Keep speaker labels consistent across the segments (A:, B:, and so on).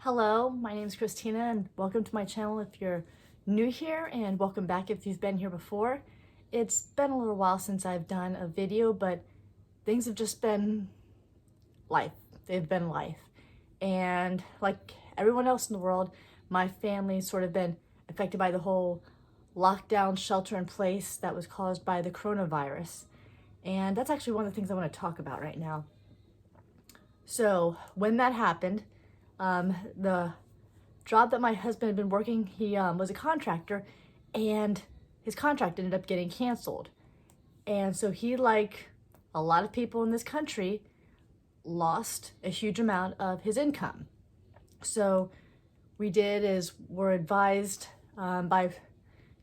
A: Hello, my name is Christina and welcome to my channel if you're new here, and welcome back if you've been here before. It's been a little while since I've done a video, but things have just been life. They've been life. And like everyone else in the world, my family's sort of been affected by the whole lockdown shelter in place that was caused by the coronavirus. And that's actually one of the things I want to talk about right now. So when that happened, the job that my husband had been working, he was a contractor, and his contract ended up getting canceled. And so he, like a lot of people in this country, lost a huge amount of his income. So we're advised by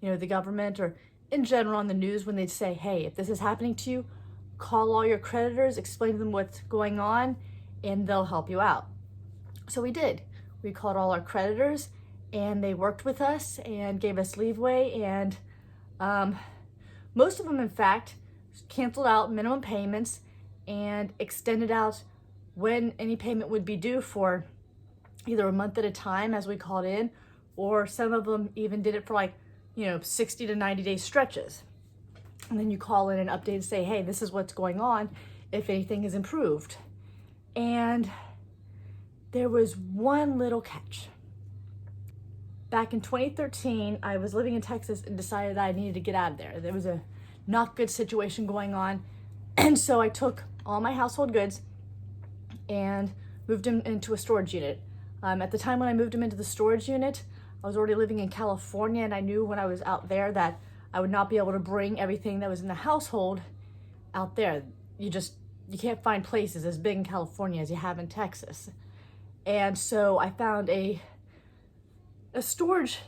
A: the government, or in general on the news, when they'd say, hey, if this is happening to you, call all your creditors, explain to them what's going on, and they'll help you out. So we did. We called all our creditors, and they worked with us and gave us leeway, and most of them, in fact, canceled out minimum payments and extended out when any payment would be due for either a month at a time as we called in, or some of them even did it for 60 to 90 day stretches. And then you call in and update and say, hey, this is what's going on, if anything has improved. And there was one little catch. Back in 2013, I was living in Texas and decided I needed to get out of there. There was a not good situation going on. And so I took all my household goods and moved them into a storage unit. At the time when I moved them into the storage unit, I was already living in California, and I knew when I was out there that I would not be able to bring everything that was in the household out there. You can't find places as big in California as you have in Texas. And so I found a storage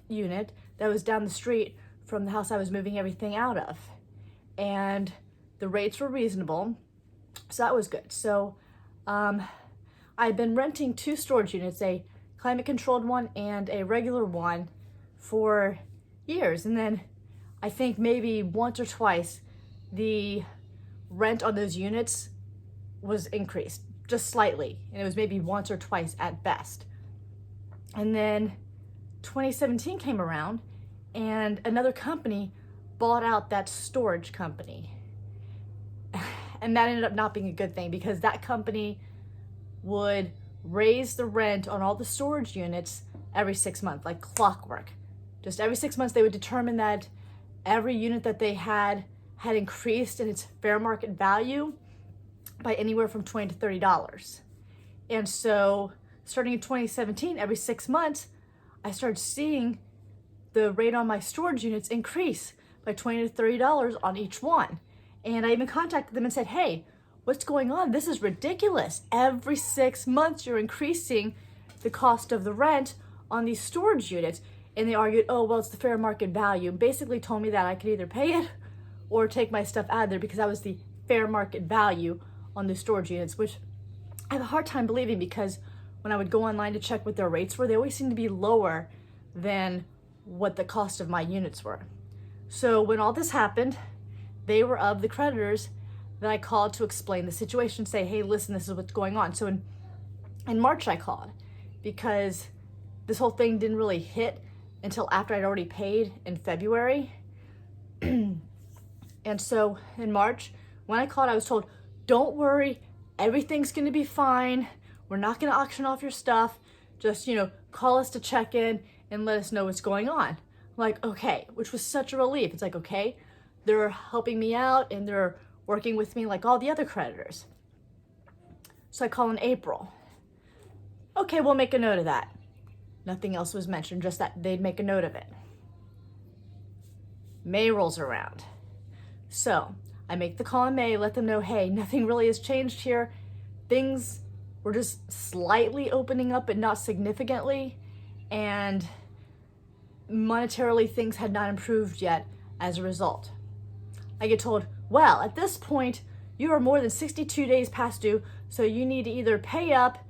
A: unit that was down the street from the house I was moving everything out of. And the rates were reasonable, so that was good. So I'd been renting two storage units, a climate controlled one and a regular one, for years. And then I think maybe once or twice the rent on those units was increased, just slightly, and it was maybe once or twice at best. And then 2017 came around, and another company bought out that storage company. And that ended up not being a good thing, because that company would raise the rent on all the storage units every 6 months, like clockwork. Just every 6 months, they would determine that every unit that they had increased in its fair market value by anywhere from $20 to $30. And so starting in 2017, every 6 months, I started seeing the rate on my storage units increase by $20 to $30 on each one. And I even contacted them and said, hey, what's going on? This is ridiculous. Every 6 months, you're increasing the cost of the rent on these storage units. And they argued, oh, well, it's the fair market value. And basically told me that I could either pay it or take my stuff out of there, because that was the fair market value on the storage units, which I have a hard time believing, because when I would go online to check what their rates were, they always seemed to be lower than what the cost of my units were. So when all this happened, they were of the creditors that I called to explain the situation, say, hey, listen, this is what's going on. So in March I called, because this whole thing didn't really hit until after I'd already paid in February. And so in March, when I called, I was told, don't worry, everything's gonna be fine. We're not gonna auction off your stuff. Just, call us to check in and let us know what's going on. I'm like, okay, which was such a relief. It's like, okay, they're helping me out and they're working with me like all the other creditors. So I call in April. Okay, we'll make a note of that. Nothing else was mentioned, just that they'd make a note of it. May rolls around. So I make the call in May, let them know, hey, nothing really has changed here. Things were just slightly opening up, but not significantly. And monetarily, things had not improved yet as a result. I get told, well, at this point, you are more than 62 days past due, so you need to either pay up,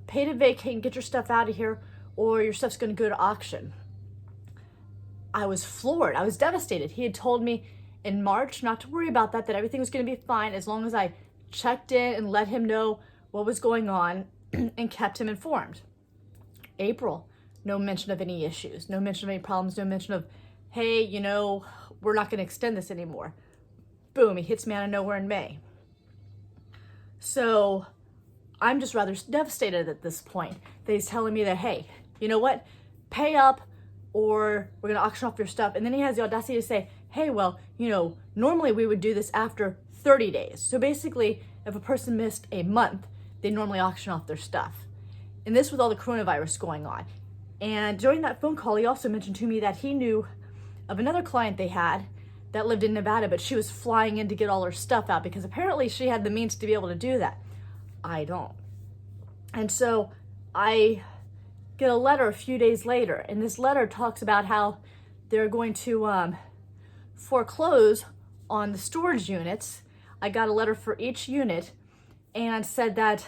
A: pay to vacate and get your stuff out of here, or your stuff's gonna go to auction. I was floored. I was devastated. He had told me in March not to worry about that everything was gonna be fine as long as I checked in and let him know what was going on. and kept him informed. April, no mention of any issues, no mention of any problems, no mention of, hey, you know, we're not going to extend this anymore. Boom, he hits me out of nowhere in May. So I'm just rather devastated at this point that he's telling me that, hey, you know what, pay up or we're going to auction off your stuff. And then he has the audacity to say, hey, well, you know, normally we would do this after 30 days. So basically, if a person missed a month, they normally auction off their stuff. And this with all the coronavirus going on. And during that phone call, he also mentioned to me that he knew of another client they had that lived in Nevada, but she was flying in to get all her stuff out because apparently she had the means to be able to do that. I don't. And so I get a letter a few days later, and this letter talks about how they're going to foreclose on the storage units. I got a letter for each unit and said that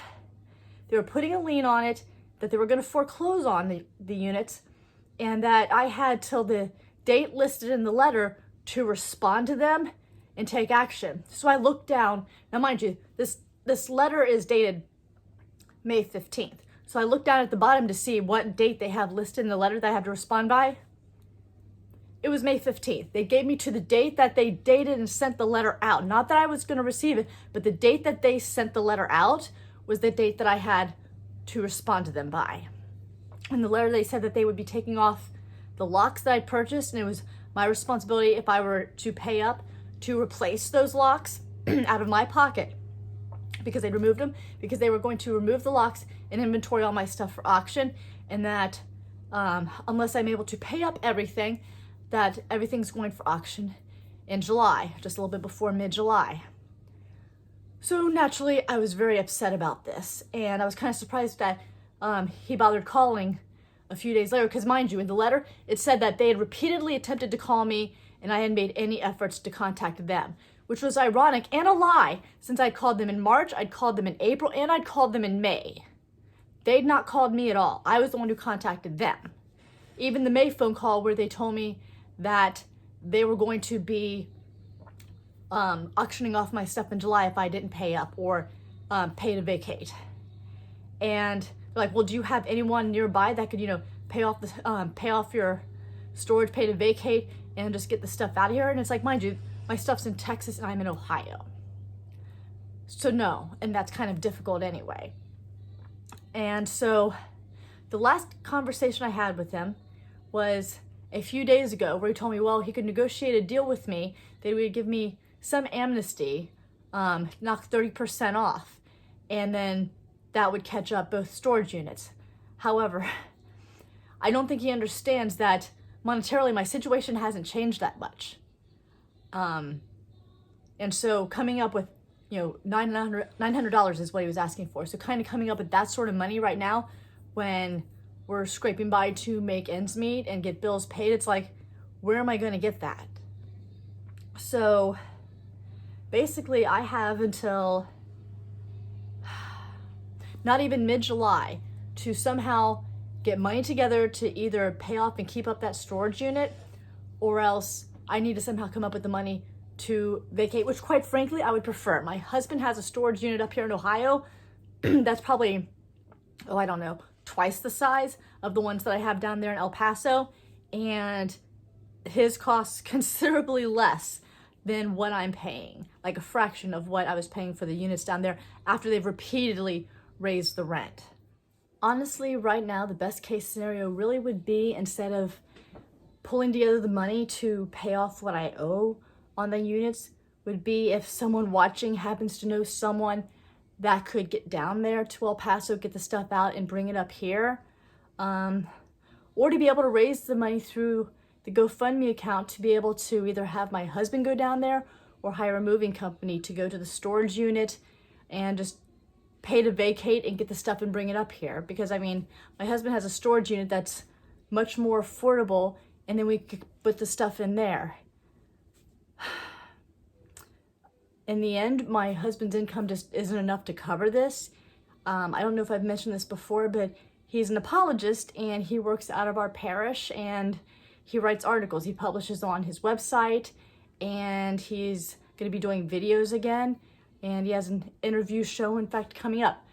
A: they were putting a lien on it, that they were going to foreclose on the units, and that I had till the date listed in the letter to respond to them and take action. So I looked down. Now, mind you, this letter is dated May 15th. So I looked down at the bottom to see what date they have listed in the letter that I have to respond by. It was May 15th. They gave me to the date that they dated and sent the letter out. Not that I was going to receive it, but the date that they sent the letter out was the date that I had to respond to them by. In the letter, they said that they would be taking off the locks that I purchased, and it was my responsibility, if I were to pay up, to replace those locks out of my pocket because they removed them, because they were going to remove the locks and inventory all my stuff for auction, and that unless I'm able to pay up everything, that everything's going for auction in July, just a little bit before mid-July. So naturally, I was very upset about this, and I was kind of surprised that he bothered calling a few days later, because mind you, in the letter, it said that they had repeatedly attempted to call me and I hadn't made any efforts to contact them, which was ironic and a lie, since I'd called them in March, I'd called them in April, and I'd called them in May. They'd not called me at all. I was the one who contacted them. Even the May phone call where they told me that they were going to be auctioning off my stuff in July if I didn't pay up or pay to vacate. And they're like, well, do you have anyone nearby that could, you know, pay off your storage, pay to vacate, and just get the stuff out of here? And it's like, mind you, my stuff's in Texas and I'm in Ohio. So no, and that's kind of difficult anyway. And so the last conversation I had with him was a few days ago where he told me, well, he could negotiate a deal with me. They would give me some amnesty, knock 30% off, and then that would catch up both storage units. However, I don't think he understands that monetarily my situation hasn't changed that much. And so coming up with, you know, $900 is what he was asking for. So kind of coming up with that sort of money right now when we're scraping by to make ends meet and get bills paid, it's like, where am I going to get that? So basically I have until not even mid-July to somehow get money together to either pay off and keep up that storage unit, or else I need to somehow come up with the money to vacate, which quite frankly, I would prefer. My husband has a storage unit up here in Ohio that's probably, I don't know, twice the size of the ones that I have down there in El Paso, and his costs considerably less than what I'm paying, like a fraction of what I was paying for the units down there after they've repeatedly raised the rent. Honestly, right now, the best case scenario really would be, instead of pulling together the money to pay off what I owe on the units, would be if someone watching happens to know someone that could get down there to El Paso, get the stuff out and bring it up here, or to be able to raise the money through the GoFundMe account to be able to either have my husband go down there or hire a moving company to go to the storage unit and just pay to vacate and get the stuff and bring it up here. Because I mean, my husband has a storage unit that's much more affordable, and then we could put the stuff in there. In the end, my husband's income just isn't enough to cover this. I don't know if I've mentioned this before, but he's an apologist and he works out of our parish, and he writes articles. He publishes on his website, and he's going to be doing videos again, and he has an interview show, in fact, coming up.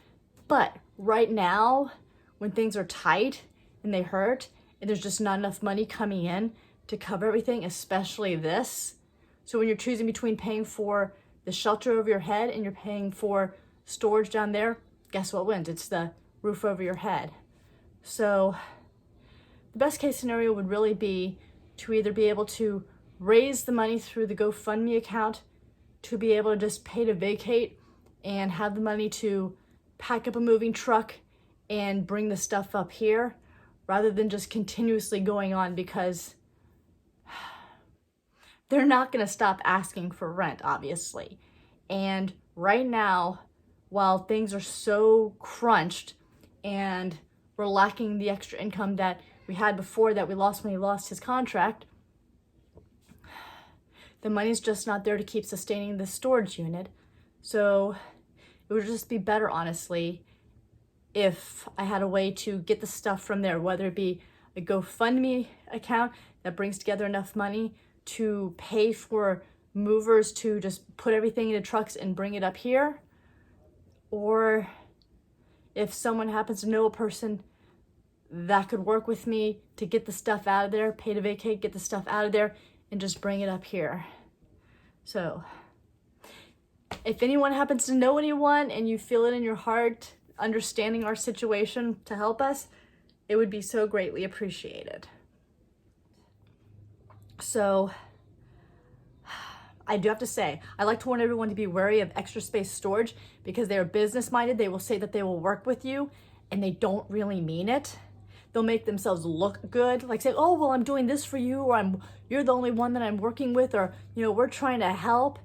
A: But right now, when things are tight and they hurt and there's just not enough money coming in to cover everything, especially this. So when you're choosing between paying for the shelter over your head and you're paying for storage down there, guess what wins? It's the roof over your head. So the best case scenario would really be to either be able to raise the money through the GoFundMe account, to be able to just pay to vacate and have the money to pack up a moving truck and bring the stuff up here, rather than just continuously going on, because they're not going to stop asking for rent, obviously. And right now, while things are so crunched and we're lacking the extra income that we had before that we lost when he lost his contract, the money's just not there to keep sustaining the storage unit. So it would just be better, honestly, if I had a way to get the stuff from there, whether it be a GoFundMe account that brings together enough money to pay for movers to just put everything into trucks and bring it up here, or if someone happens to know a person that could work with me to get the stuff out of there, pay to vacate, get the stuff out of there, and just bring it up here. So if anyone happens to know anyone and you feel it in your heart, understanding our situation to help us, it would be so greatly appreciated. So I do have to say, I like to warn everyone to be wary of extra space storage, because they are business minded. They will say that they will work with you and they don't really mean it. They'll make themselves look good, like say, oh, well, I'm doing this for you, or you're the only one that I'm working with, or, we're trying to help.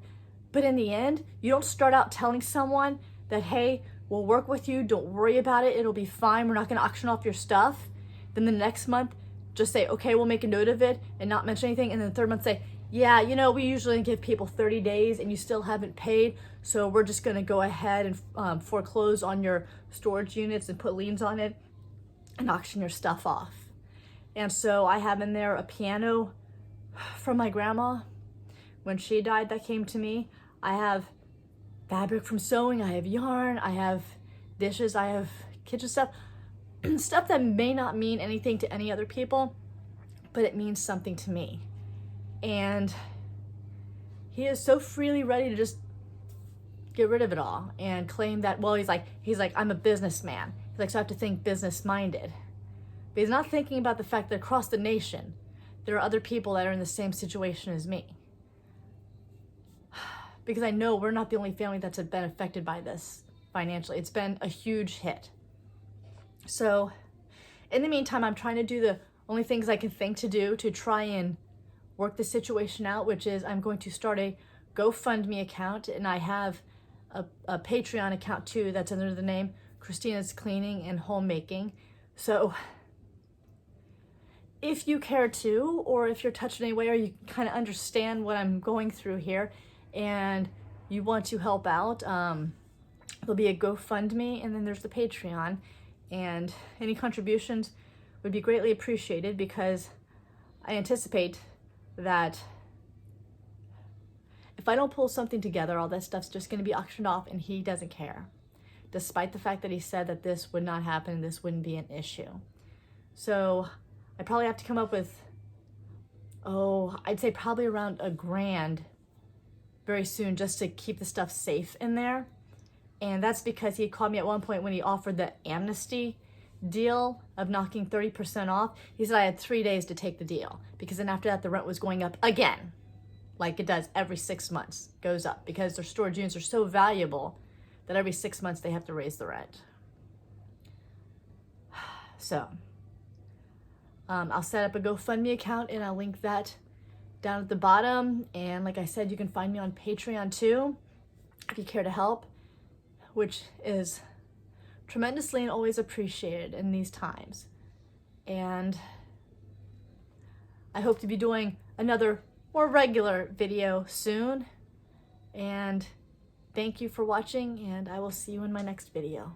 A: But in the end, you don't start out telling someone that, hey, we'll work with you, don't worry about it, it'll be fine, we're not gonna auction off your stuff. Then the next month, just say, okay, we'll make a note of it and not mention anything. And then the third month say, yeah, we usually give people 30 days and you still haven't paid, so we're just gonna go ahead and foreclose on your storage units and put liens on it and auction your stuff off. And so I have in there a piano from my grandma when she died that came to me. I have fabric from sewing, I have yarn, I have dishes, I have kitchen stuff, stuff that may not mean anything to any other people, but it means something to me. And he is so freely ready to just get rid of it all and claim that, well, he's like, I'm a businessman. He's like, so I have to think business minded. But he's not thinking about the fact that across the nation, there are other people that are in the same situation as me. Because I know we're not the only family that's been affected by this financially. It's been a huge hit. So in the meantime, I'm trying to do the only things I can think to do to try and work the situation out, which is I'm going to start a GoFundMe account, and I have a Patreon account too that's under the name Christina's Cleaning and Homemaking. So if you care to, or if you're touched in any way, or you kind of understand what I'm going through here and you want to help out, there'll be a GoFundMe and then there's the Patreon, and any contributions would be greatly appreciated, because I anticipate that if I don't pull something together, all that stuff's just going to be auctioned off, and he doesn't care, despite the fact that he said that this would not happen, this wouldn't be an issue. So I probably have to come up with, I'd say probably around $1,000 very soon, just to keep the stuff safe in there. And that's because he called me at one point when he offered the amnesty deal of knocking 30% off. He said I had 3 days to take the deal, because then after that the rent was going up again, like it does every 6 months, goes up, because their storage units are so valuable that every 6 months they have to raise the rent. So I'll set up a GoFundMe account and I'll link that down at the bottom. And like I said, you can find me on Patreon too, if you care to help, which is tremendously and always appreciated in these times. And I hope to be doing another more regular video soon. And thank you for watching, and I will see you in my next video.